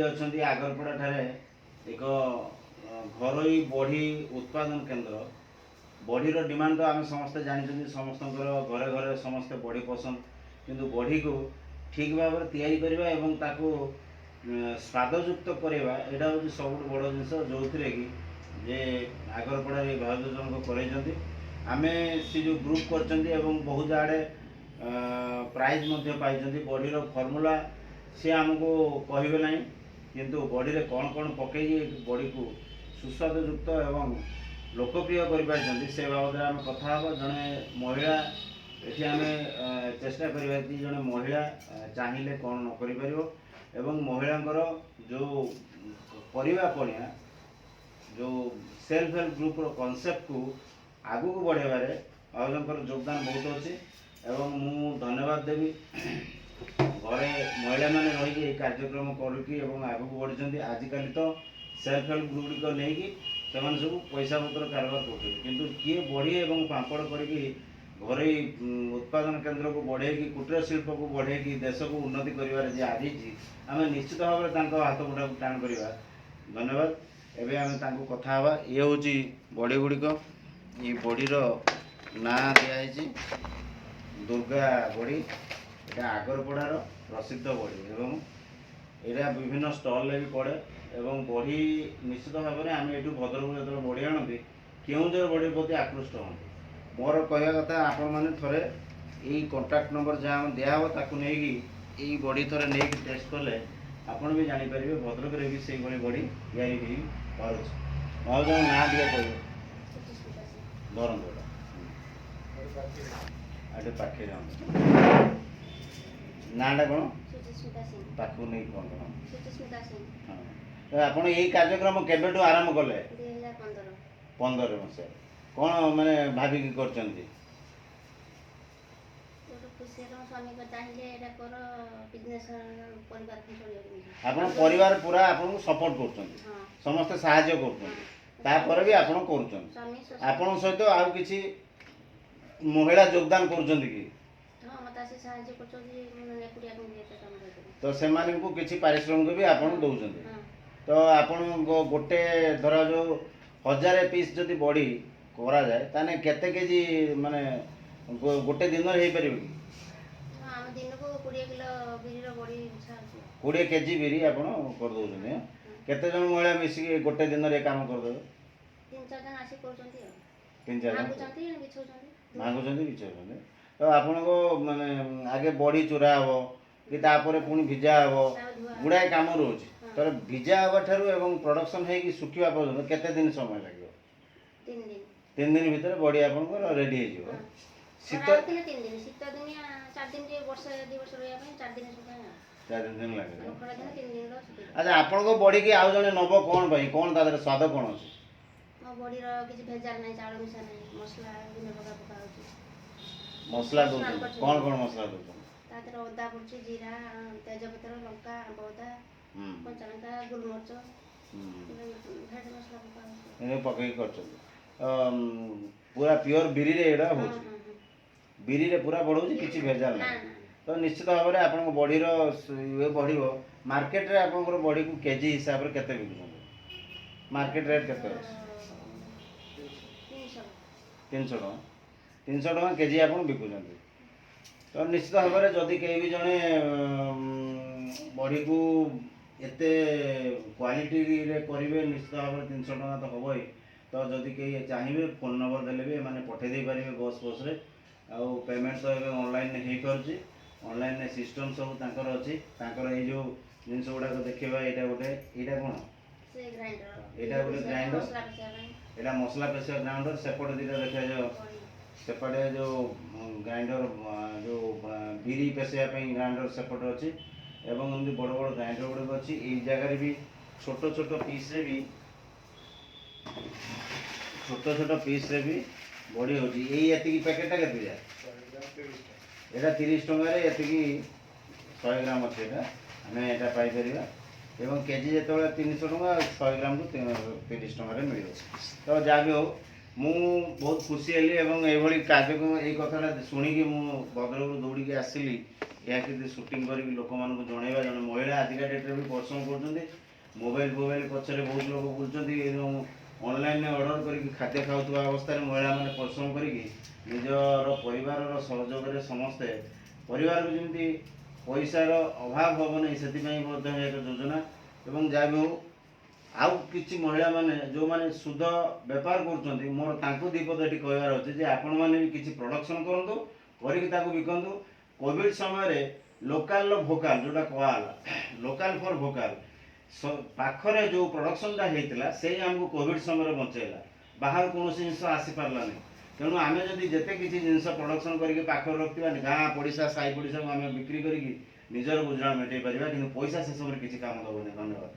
आज अच्छा आगरपड़ा ठारे एक घरोई बड़ी उत्पादन केन्द्र बड़ी डिमांड तो आम समस्ते जानते समस्त घरे घरे समस्ते बड़ी पसंद किंतु बड़ी को ठीक भाव में तैयारी करवा एवं ताको स्वादयुक्त करवा यहाँ हूँ सब बड़ जिनस जो थे कि जे आगरपड़ा भाउज जनक कर आम से जो ग्रुप कर बहुत आड़े प्राइज पाई बड़ी फर्मूला सी आमको कहे ना किंतु बड़ी रे कौन कौन पकई बड़ी को सुस्वादुक्त एवं लोकप्रिय कर से बाबद आम कथा जड़े महिला ये आम चेष्टा करवा कि जड़े महिला चाहिए कौन न कर महिला जो परिवा पणिया जो सेल्फ हेल्प ग्रुप कॉन्सेप्ट को आगू को बढ़ेबारे बाबूजनकर योगदान बहुत अच्छी एवं मु धन्यवाद देवी घरे महिला मैंने रही कार्यक्रम करी आगू को बढ़ी आजिकल तो सेल्फ हेल्प ग्रुप गुड़िक नहीं सब पैसा पत्र कारोबार कर किए बढ़ी और पापड़ करके घरे उत्पादन केन्द्र को बढ़े कुटीर शिल्प को बढ़े देश को उन्नति कर आजी आम निश्चित भाव में हाथ मुठा टाण करवा धन्यवाद एवं आम कथा हवा ये हूँ बड़ी गुड़िक ये बड़ीर ना दिखाई दुर्गा बड़ी यहाँ आगरपड़ार प्रसिद्ध बड़ी एवं यहाँ विभिन्न स्टल भी पड़े एवं बड़ी निश्चित भाव में आम ये भद्रक जो बड़ी आणती केउझर बड़ी प्रति आकृष्ट हाँ मोर कहवा कथा आपण मैंने थे यही कंटाक्ट नंबर जहाँ दिहब ताकू नहीं बड़ी थे नहीं टेस्ट कले आपड़ भी जापर भद्रक भी से बड़ी या पार ना दिया कह बरमपुर आटे पाखे नाटा कौन पाखु नहीं कौन हाँ आप कार्यक्रम केबेठू आरंभ कले 2015 मसीहा कौन मैंने भाविकी कर परिवार पूरा आपन सपोर्ट कर समस्त साहाय्य कर भी आपन कर सहित आउ किछि महिला योगदान कर तो से किछि पारिश्रमिक भी आपन दउछन तो आपन गोटे धरा जो 1000 पीस जदि बड़ी करा जाए ताने केते केजी माने गोटे दिन रे हे परिबो कि हम दिन को 20 किलो बिरी रो बड़ी 20 केजी बिरी आपण कर दउछन केते जन महिला मिसी गोटे दिन रे काम कर दो 3-4 जन आसी करछंती 3-4 जन मागुचंती बिछौचंती मागुचंती बिछौचंती तो आपण को माने आगे बड़ी चूरा हबो कि तापर पुनी भिजा हबो गुडाय काम रोज तर भिजा हबा थारु एवं प्रोडक्शन हे कि सुखिबा पर्यंत केते दिन समय लागियो 3 दिन भीतर बड़ी आपन रेडी हो शीत 3 दिन शीत दिन 4 दिन जे वर्ष 2 वर्ष रहिया 4 दिन सुखा 4 दिन लागे खरा दिन 3 दिन रो अच्छा आपन को बड़ी के आउ जने नबो कोन भाई कोन तादर स्वाद कोन अछि मो बड़ी रो किछि भेजार नै चावल मिसा नै मसला बिना पका पका होछि मसला दो कोन कोन मसला दो तादर अदा पड़छि जीरा तेजपत्र लंका आंबोदा पंचलंका गुलमरच भेड़ मसला पका होछि एने पकई करछ पूरा प्योर बिरी रे एडा हो बिरी रे पूरा बढ़ो किछि भेजाल ना तो निश्चित भाव में आपन बड़ी रो ये बढ़िबो मार्केट रे आपन बड़ी को केजी हिसाब रे केते बिकुछन मार्केट रेट केते 300 टका केजी आपन बिकुछन तो निश्चित भाव में जदि केही भी जने बड़ी को एते क्वालिटी रे करिवे निश्चित भाव में 300 टका तो होबो ही तो जदि कहीं चाहिए फोन नंबर देले भी माने पठे दे पारे बस बस रे आउ पेमेंट तो एवं ऑनलाइन हे करछि ऑनलाइन सिस्टम सब तांकर अछि तांकर ए जो जिंस गुडा को देखिबा एटा गोटे एटा कोन से ग्राइंडर एटा गोटे ग्राइंडर एटा मसला पेसा ग्राइंडर सेपट दिटा देखा जो सेपटे जो ग्राइंडर जो बिरी पेसा पे ग्राइंडर सेपट अछि एवं एमदी बड़ बड़ ग्राइंडर गुडा अछि ए जगह रे भी छोटो छोटो पीस रे भी छोट छोट पीस रे भी बड़ी होची एति पैकेट के दिया एटा 30 टंका रे एति 100 ग्राम अछि एटा हमें एटा पाई परिबा एवं केजी जेतो 300 टंका 100 ग्राम को 30 टंका रे मिलियो तो जा भी हो मु बहुत खुशी हेली एवं ए भली कार्यक्रम ए कथाटा सुनी कि मु भद्रक दौड़ी के आसिली ଏହା କିଛି ସୁଟିଂ କରିକି ଲୋକମାନଙ୍କୁ ଜଣେଇବା। ଜଣେ ମହିଳା ଆଜିକା ଡେଟ୍ରେ ବି ପରିଶ୍ରମ କରୁଛନ୍ତି, ମୋବାଇଲ ପଛରେ ବହୁତ ଲୋକ ବୁଲୁଛନ୍ତି। ଅନଲାଇନ୍ରେ ଅର୍ଡ଼ର କରିକି ଖାଦ୍ୟ ଖାଉଥିବା ଅବସ୍ଥାରେ ମହିଳାମାନେ ପରିଶ୍ରମ କରିକି ନିଜର ପରିବାରର ସହଯୋଗରେ ସମସ୍ତେ ପରିବାରକୁ ଯେମିତି ପଇସାର ଅଭାବ ହେବ ନାହିଁ ସେଥିପାଇଁ ମଧ୍ୟ ଏକ ଯୋଜନା। ଏବଂ ଯାହା ବି ହେଉ ଆଉ କିଛି ମହିଳାମାନେ ଯେଉଁମାନେ ସୁଧ ବେପାର କରୁଛନ୍ତି, ମୋର ତାଙ୍କୁ ଦୁଇ ପଦ ଏଠି କହିବାର ଅଛି ଯେ ଆପଣମାନେ ବି କିଛି ପ୍ରଡକ୍ସନ୍ କରନ୍ତୁ, କରିକି ତାକୁ ବିକନ୍ତୁ। କୋଭିଡ଼ ସମୟରେ ଲୋକାଲର ଭୋକାଲ ଯେଉଁଟା କୁହାହେଲା, ଲୋକାଲ ଫର୍ ଭୋକାଲ, ପାଖରେ ଯେଉଁ ପ୍ରଡକ୍ସନଟା ହେଇଥିଲା ସେଇ ଆମକୁ କୋଭିଡ଼ ସମୟରେ ବଞ୍ଚେଇଲା। ବାହାରୁ କୌଣସି ଜିନିଷ ଆସିପାରିଲାନି। ତେଣୁ ଆମେ ଯଦି ଯେତେ କିଛି ଜିନିଷ ପ୍ରଡକ୍ସନ୍ କରିକି ପାଖରେ ରଖିଥିବା, ଗାଁ ପଡ଼ିଶା ସାହି ପଡ଼ିଶାକୁ ଆମେ ବିକ୍ରି କରିକି ନିଜର ଗୁଜୁରାଣ ମେଣ୍ଟେଇ ପାରିବା, କିନ୍ତୁ ପଇସା ସେ ସମୟରେ କିଛି କାମ ଦେବନି। ଧନ୍ୟବାଦ।